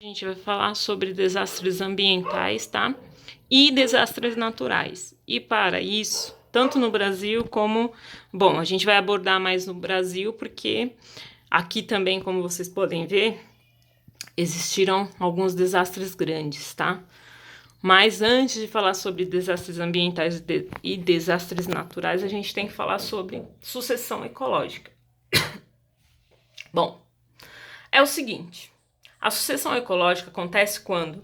A gente vai falar sobre desastres ambientais, tá? E desastres naturais. E para isso, tanto no Brasil como... Bom, a gente vai abordar mais no Brasil, porque aqui também, como vocês podem ver, existiram alguns desastres grandes, tá? Mas antes de falar sobre desastres ambientais e desastres naturais, a gente tem que falar sobre sucessão ecológica. Bom, é o seguinte... A sucessão ecológica acontece quando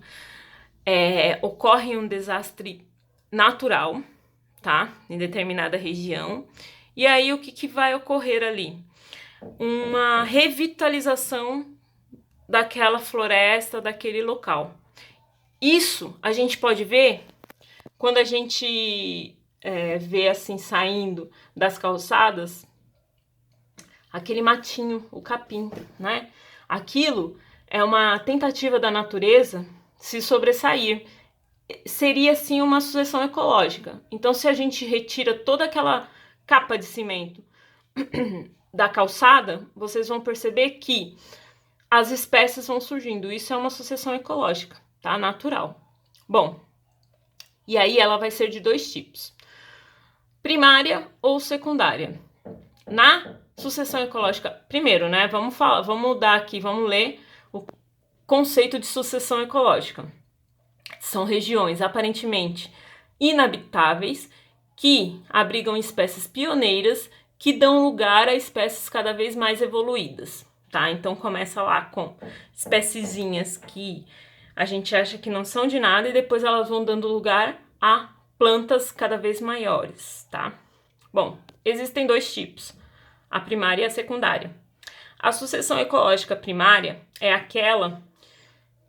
ocorre um desastre natural, tá? Em determinada região. E aí, o que vai ocorrer ali? Uma revitalização daquela floresta, daquele local. Isso a gente pode ver quando a gente vê assim, saindo das calçadas, aquele matinho, o capim, né? Aquilo é uma tentativa da natureza se sobressair. Seria, sim, uma sucessão ecológica. Então, se a gente retira toda aquela capa de cimento da calçada, vocês vão perceber que as espécies vão surgindo. Isso é uma sucessão ecológica, tá? Natural. Bom, e aí ela vai ser de dois tipos: primária ou secundária. Na sucessão ecológica, primeiro, né? Vamos mudar aqui, vamos ler o conceito de sucessão ecológica. São regiões aparentemente inabitáveis que abrigam espécies pioneiras que dão lugar a espécies cada vez mais evoluídas, tá? Então começa lá com espéciezinhas que a gente acha que não são de nada e depois elas vão dando lugar a plantas cada vez maiores, tá? Bom, existem dois tipos: a primária e a secundária. A sucessão ecológica primária é aquela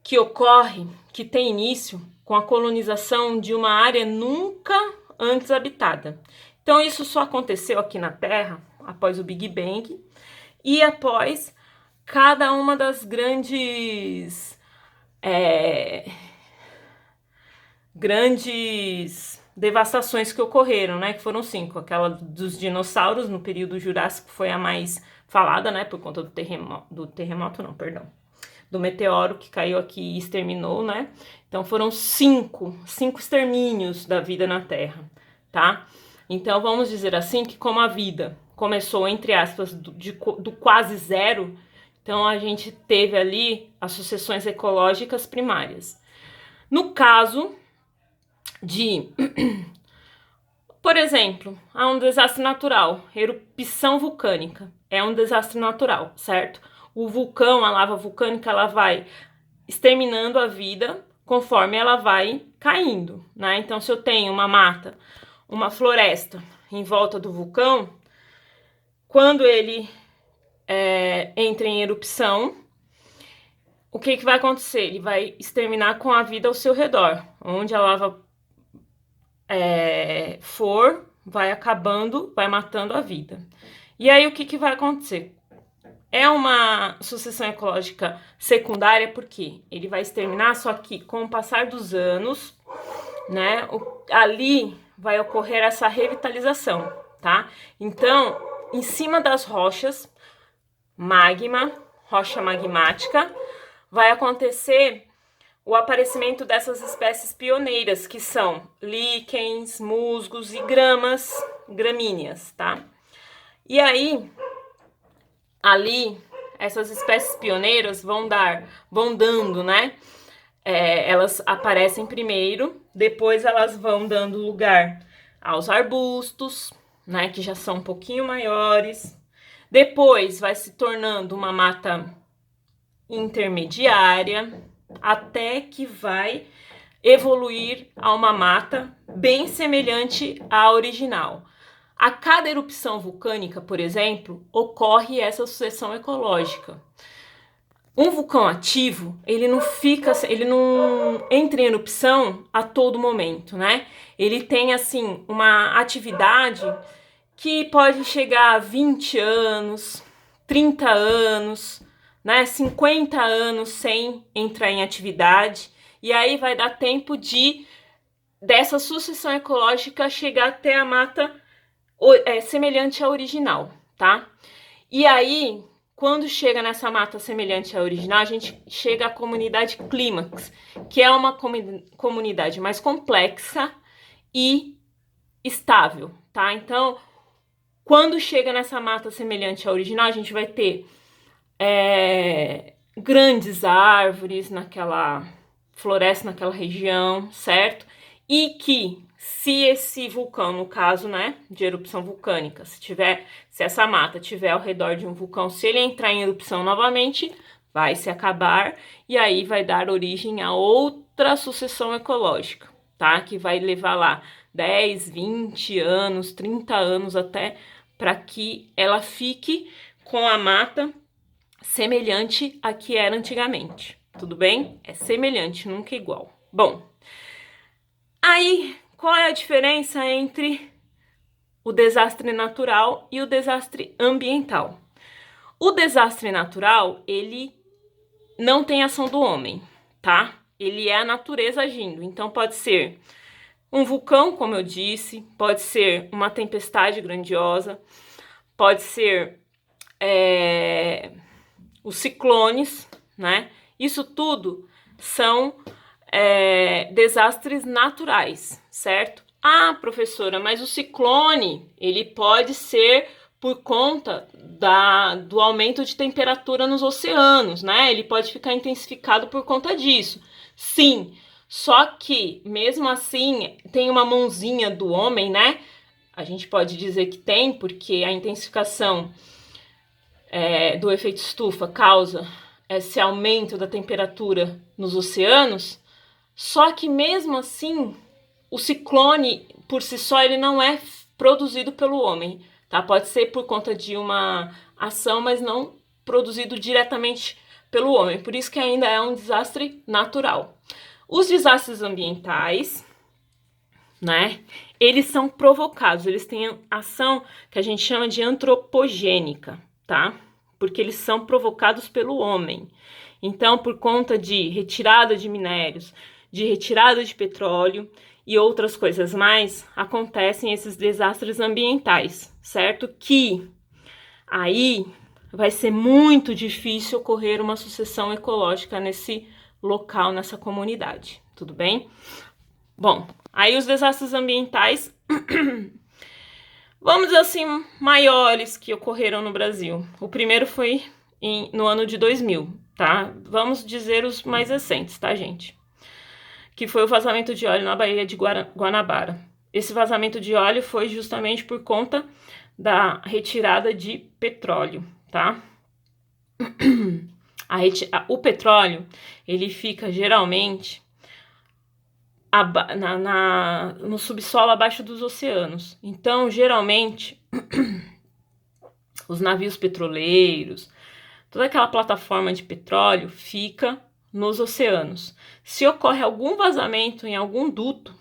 que ocorre, que tem início com a colonização de uma área nunca antes habitada. Então, isso só aconteceu aqui na Terra após o Big Bang e após cada uma das grandes devastações que ocorreram, né? Que foram 5. Aquela dos dinossauros no período Jurássico foi a mais falada, né? Por conta do meteoro que caiu aqui e exterminou, né? Então foram 5 extermínios da vida na Terra, tá? Então vamos dizer assim que como a vida começou, entre aspas, do quase zero, então a gente teve ali as sucessões ecológicas primárias. No caso de, por exemplo, há um desastre natural, erupção vulcânica, é um desastre natural, certo? O vulcão, a lava vulcânica, ela vai exterminando a vida conforme ela vai caindo, né? Então, se eu tenho uma mata, uma floresta em volta do vulcão, quando ele entra em erupção, o que vai acontecer? Ele vai exterminar com a vida ao seu redor. Onde a lava vai acabando, vai matando a vida. E aí, o que vai acontecer? É uma sucessão ecológica secundária porque ele vai exterminar, só que com o passar dos anos, né, ali vai ocorrer essa revitalização, tá? Então, em cima das rochas, rocha magmática, vai acontecer o aparecimento dessas espécies pioneiras, que são líquens, musgos e gramíneas, tá? E aí, ali, essas espécies pioneiras vão dando, né? Elas aparecem primeiro, depois elas vão dando lugar aos arbustos, né? Que já são um pouquinho maiores. Depois vai se tornando uma mata intermediária, até que vai evoluir a uma mata bem semelhante à original. A cada erupção vulcânica, por exemplo, ocorre essa sucessão ecológica. Um vulcão ativo, ele não entra em erupção a todo momento, né? Ele tem, assim, uma atividade que pode chegar a 20 anos, 30 anos, né? 50 anos sem entrar em atividade. E aí vai dar tempo dessa sucessão ecológica chegar até a mata semelhante à original, tá? E aí, quando chega nessa mata semelhante à original, a gente chega à comunidade clímax, que é uma comunidade mais complexa e estável, tá? Então, quando chega nessa mata semelhante à original, a gente vai ter grandes árvores naquela floresta, naquela região, certo? E que, se esse vulcão, no caso, né, de erupção vulcânica, se essa mata estiver ao redor de um vulcão, se ele entrar em erupção novamente, vai se acabar e aí vai dar origem a outra sucessão ecológica, tá? Que vai levar lá 10, 20 anos, 30 anos até para que ela fique com a mata semelhante à que era antigamente. Tudo bem? É semelhante, nunca igual. Bom, aí qual é a diferença entre o desastre natural e o desastre ambiental? O desastre natural, ele não tem ação do homem, tá? Ele é a natureza agindo. Então pode ser um vulcão, como eu disse, pode ser uma tempestade grandiosa, pode ser os ciclones, né? Isso tudo são desastres naturais, certo? Ah, professora, mas o ciclone, ele pode ser por conta do aumento de temperatura nos oceanos, né? Ele pode ficar intensificado por conta disso. Sim, só que, mesmo assim, tem uma mãozinha do homem, né? A gente pode dizer que tem, porque a intensificação do efeito estufa causa esse aumento da temperatura nos oceanos, só que mesmo assim, o ciclone, por si só, ele não é produzido pelo homem, tá? Pode ser por conta de uma ação, mas não produzido diretamente pelo homem. Por isso que ainda é um desastre natural. Os desastres ambientais, né? Eles são provocados, eles têm ação que a gente chama de antropogênica, tá? Porque eles são provocados pelo homem. Então, por conta de retirada de minérios, de retirada de petróleo e outras coisas mais, acontecem esses desastres ambientais, certo? Que aí vai ser muito difícil ocorrer uma sucessão ecológica nesse local, nessa comunidade, tudo bem? Bom, aí os desastres ambientais, vamos dizer assim, maiores que ocorreram no Brasil. O primeiro foi no ano de 2000, tá? Vamos dizer os mais recentes, tá, gente? Que foi o vazamento de óleo na Baía de Guanabara. Esse vazamento de óleo foi justamente por conta da retirada de petróleo, tá? O petróleo, ele fica geralmente no subsolo abaixo dos oceanos. Então, geralmente, os navios petroleiros, toda aquela plataforma de petróleo fica nos oceanos. Se ocorre algum vazamento em algum duto,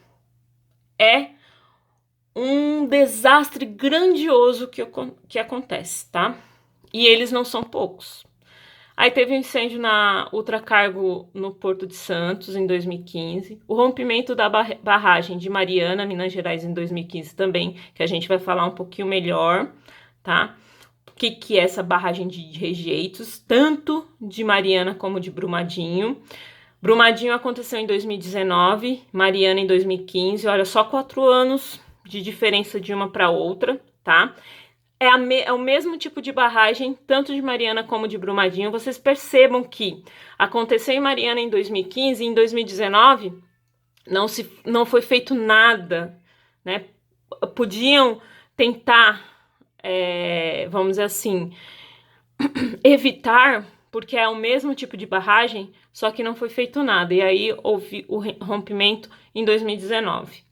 é um desastre grandioso que acontece, tá? E eles não são poucos. Aí teve um incêndio na Ultracargo no Porto de Santos, em 2015. O rompimento da barragem de Mariana, Minas Gerais, em 2015 também, que a gente vai falar um pouquinho melhor, tá? O que é essa barragem de rejeitos, tanto de Mariana como de Brumadinho. Brumadinho aconteceu em 2019, Mariana em 2015. Olha, só 4 anos de diferença de uma para outra, tá? É o mesmo tipo de barragem, tanto de Mariana como de Brumadinho. Vocês percebam que aconteceu em Mariana em 2015 e em 2019 não foi feito nada, né? Podiam tentar, vamos dizer assim, evitar, porque é o mesmo tipo de barragem, só que não foi feito nada. E aí houve o rompimento em 2019.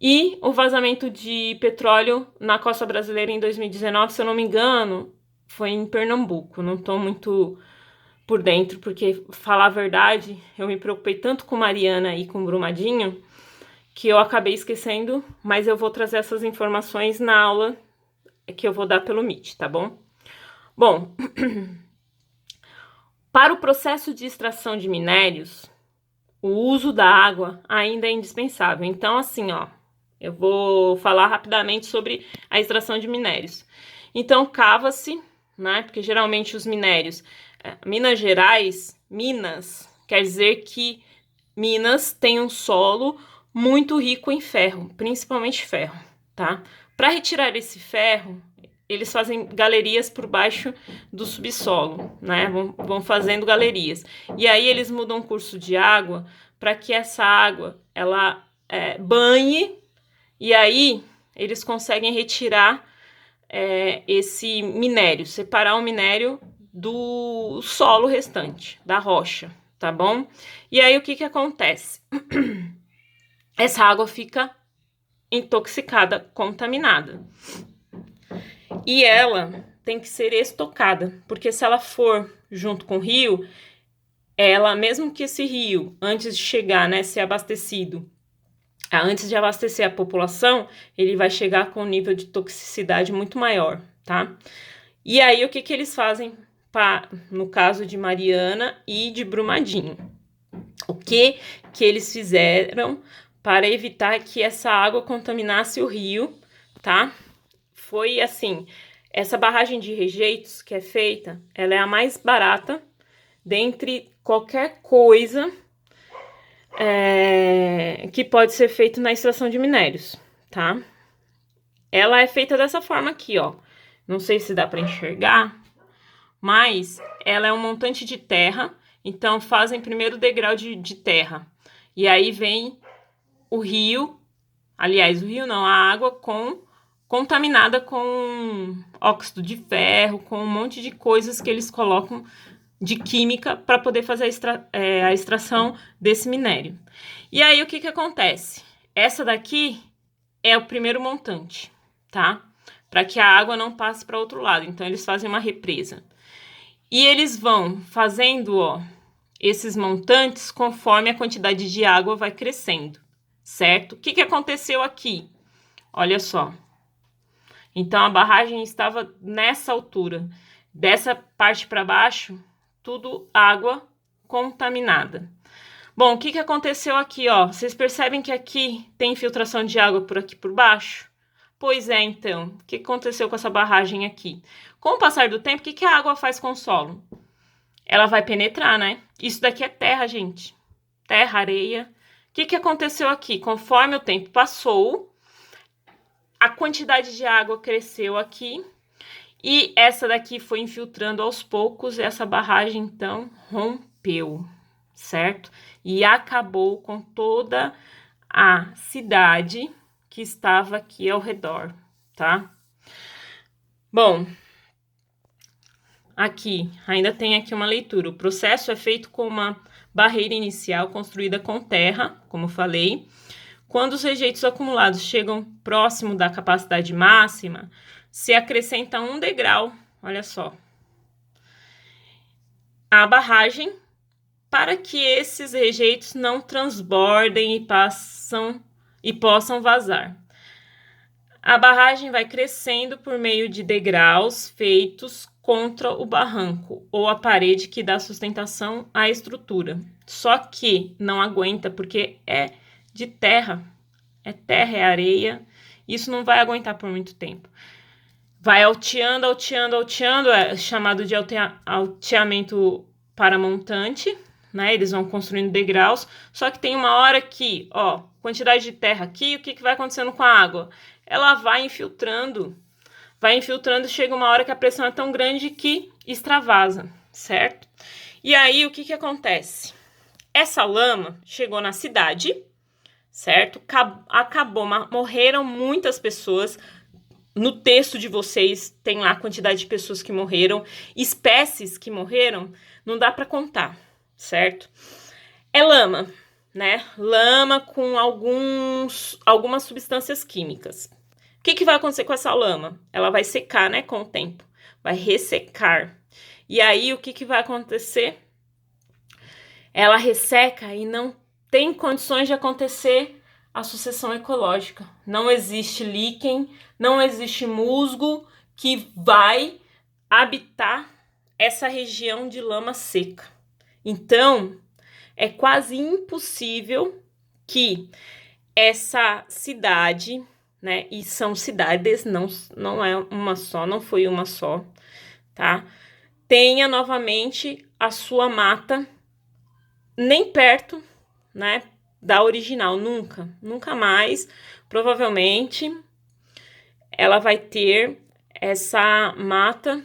E o vazamento de petróleo na costa brasileira em 2019, se eu não me engano, foi em Pernambuco. Não estou muito por dentro, porque, falar a verdade, eu me preocupei tanto com Mariana e com Brumadinho, que eu acabei esquecendo, mas eu vou trazer essas informações na aula que eu vou dar pelo Meet, tá bom? Bom, para o processo de extração de minérios, o uso da água ainda é indispensável. Então, assim, ó, eu vou falar rapidamente sobre a extração de minérios. Então, cava-se, né? Porque geralmente os minérios, Minas Gerais, Minas, quer dizer que Minas tem um solo muito rico em ferro, principalmente ferro, tá? Para retirar esse ferro, eles fazem galerias por baixo do subsolo, né? Vão fazendo galerias. E aí eles mudam o curso de água para que essa água ela banhe, e aí eles conseguem retirar esse minério, separar o minério do solo restante, da rocha, tá bom? E aí o que acontece? Essa água fica intoxicada, contaminada. E ela tem que ser estocada, porque se ela for junto com o rio, ela, mesmo que esse rio, antes de chegar, né, ser abastecido, antes de abastecer a população, ele vai chegar com um nível de toxicidade muito maior, tá? E aí, o que eles fazem no caso de Mariana e de Brumadinho? O que eles fizeram para evitar que essa água contaminasse o rio, tá? Foi assim, essa barragem de rejeitos que é feita, ela é a mais barata dentre qualquer coisa que pode ser feito na extração de minérios, tá? Ela é feita dessa forma aqui, ó. Não sei se dá para enxergar, mas ela é um montante de terra, então fazem primeiro o degrau de terra. E aí vem o rio, aliás, o rio não, a água contaminada com óxido de ferro, com um monte de coisas que eles colocam de química para poder fazer a extração desse minério. E aí o que acontece? Essa daqui é o primeiro montante, tá? Para que a água não passe para outro lado. Então eles fazem uma represa. E eles vão fazendo, ó, esses montantes conforme a quantidade de água vai crescendo, certo? O que aconteceu aqui? Olha só. Então a barragem estava nessa altura. Dessa parte para baixo, tudo água contaminada. Bom, o que aconteceu aqui, ó? Vocês percebem que aqui tem infiltração de água por aqui por baixo? Pois é, então. O que aconteceu com essa barragem aqui? Com o passar do tempo, o que a água faz com o solo? Ela vai penetrar, né? Isso daqui é terra, gente. Terra, areia. O que aconteceu aqui? Conforme o tempo passou, a quantidade de água cresceu aqui. E essa daqui foi infiltrando aos poucos, essa barragem, então, rompeu, certo? E acabou com toda a cidade que estava aqui ao redor, tá? Bom, aqui, ainda tem aqui uma leitura. O processo é feito com uma barreira inicial construída com terra, como falei. Quando os rejeitos acumulados chegam próximo da capacidade máxima, se acrescenta um degrau, olha só, a barragem, para que esses rejeitos não transbordem e possam vazar. A barragem vai crescendo por meio de degraus feitos contra o barranco ou a parede que dá sustentação à estrutura. Só que não aguenta porque é de terra, é areia, isso não vai aguentar por muito tempo. Vai alteando, é chamado de alteamento paramontante, né? Eles vão construindo degraus, só que tem uma hora que, ó, quantidade de terra aqui, o que vai acontecendo com a água? Ela vai infiltrando, chega uma hora que a pressão é tão grande que extravasa, certo? E aí, o que acontece? Essa lama chegou na cidade, certo? Acabou, morreram muitas pessoas. No texto de vocês tem lá a quantidade de pessoas que morreram, espécies que morreram, não dá para contar, certo? É lama, né? Lama com algumas substâncias químicas. O que vai acontecer com essa lama? Ela vai secar, né, com o tempo. Vai ressecar. E aí, o que vai acontecer? Ela resseca e não tem condições de acontecer a sucessão ecológica. Não existe líquen, não existe musgo que vai habitar essa região de lama seca. Então, é quase impossível que essa cidade, né, e são cidades, não é uma só, não foi uma só, tá? Tenha novamente a sua mata nem perto, né, da original, nunca mais, provavelmente ela vai ter essa mata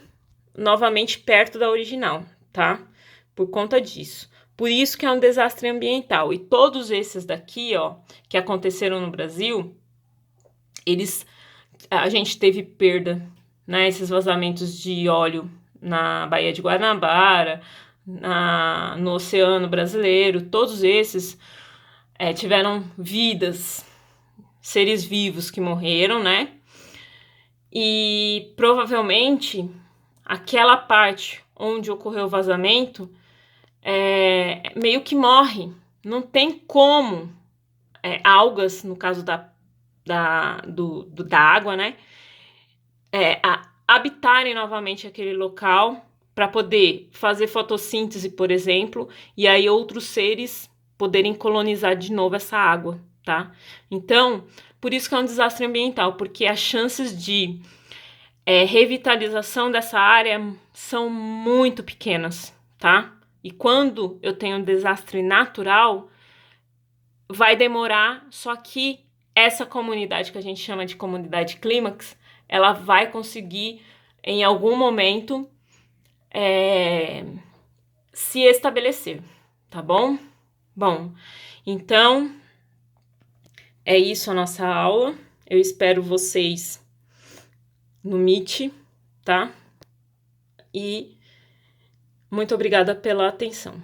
novamente perto da original, tá? Por conta disso. Por isso que é um desastre ambiental. E todos esses daqui, ó, que aconteceram no Brasil, a gente teve perda, né? Esses vazamentos de óleo na Baía de Guanabara, no Oceano Brasileiro, todos esses tiveram vidas, seres vivos que morreram, né? E provavelmente aquela parte onde ocorreu o vazamento meio que morre. Não tem como algas, no caso da água, né? Habitarem novamente aquele local para poder fazer fotossíntese, por exemplo, e aí outros seres poderem colonizar de novo essa água, tá? Então, por isso que é um desastre ambiental, porque as chances de revitalização dessa área são muito pequenas, tá? E quando eu tenho um desastre natural, vai demorar, só que essa comunidade que a gente chama de comunidade clímax, ela vai conseguir, em algum momento, se estabelecer, tá bom? Bom, então, é isso a nossa aula. Eu espero vocês no Meet, tá? E muito obrigada pela atenção.